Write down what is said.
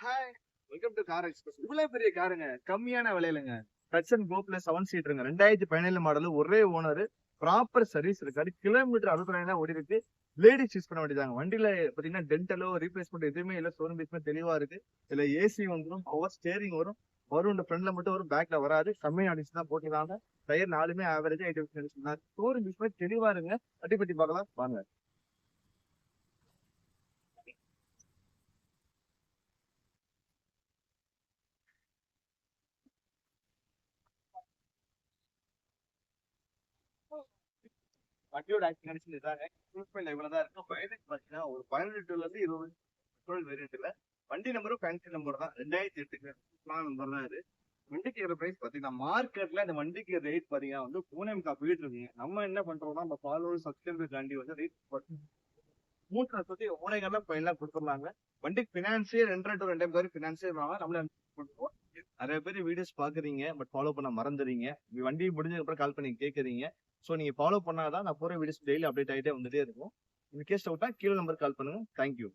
Hi, welcome to car express. இவ்வளவு பெரிய காருங்க, கம்மியான விலையிலங்க. டச் அண்ட் கோ பிளஸ் 7 சீட்டருங்க. 2017 மாடல், ஒரே ஓனர், ப்ராப்பர் சர்வீஸ் இருக்காரு. கிலோமீட்டர் 60 தான் ஓடி இருக்கு. லேடிஸ் யூஸ் பண்ண வேண்டியதாங்க. வண்டியில பாத்தீங்கன்னா டென்டலோ ரீப்ளேஸ்மெண்ட் எதுவுமே இல்ல. ஷோரூம் பீஸ்மே தெளிவா இருக்கு. இதுல ஏசி வந்துடும், பவர் ஸ்டேரிங் வரும். வரும் ஃப்ரண்ட்ல மட்டும் வரும், பேக்ல வராது. கம்மி ஆடிஷன் தான் போட்டுருக்காங்க. டயர் நாலுமே ஆவரேஜா 80%. ஷோரூம் பீஸ்மே தெளிவா இருங்க. பட்டி பட்டி பார்க்கலாம் வாங்க. வண்டியோட ஆக்டிங் கண்டிஷன் இதாங்க. இம்ப்ரூவ்மெண்ட் இவ்வளவுதான் இருக்கும். மைலேஜ் பாத்தீங்கன்னா ஒரு 18 இருந்து 20 பெட்ரோல் வேரியன்ட்ல. வண்டி நம்பரும் ஃபேன்சி நம்பர் தான். 2008 நம்பர் தான் இது. வண்டிக்கு ஏற பிரைஸ் பாத்தீங்கன்னா மார்க்கெட்ல இந்த வண்டிக்கு ரேட் பாத்தீங்கன்னா வந்து 3.4 போயிட்டு இருக்குங்க. நம்ம என்ன பண்றோம்னா நம்ம ஃபாலோவர் சப்ஸ்கிரைபர் காண்டி வந்து ரேட் 3 ஓனைகள்லாம் இப்ப எல்லாம் கொடுத்துருந்தாங்க. வண்டிக்கு பினான்ஸே 2 to 2 வரை பினான்ஸே நம்மள கொடுப்போம். நிறைய பேர் வீடியோஸ் பாக்குறீங்க, பட் ஃபாலோ பண்ண மறந்துறீங்க. வண்டி முடிஞ்சதுக்கு அப்புறம் கால் பண்ணி கேக்குறீங்க. சோ நீங்க ஃபாலோ பண்ணாதான் நான் போற வீடியோஸ் டெய்லி அப்டேட் ஆகிட்டே வந்துட்டே இருக்கும். இன் கேஸ் டவுட்டா கீழே நம்பர் கால் பண்ணுங்க. தேங்க்யூ.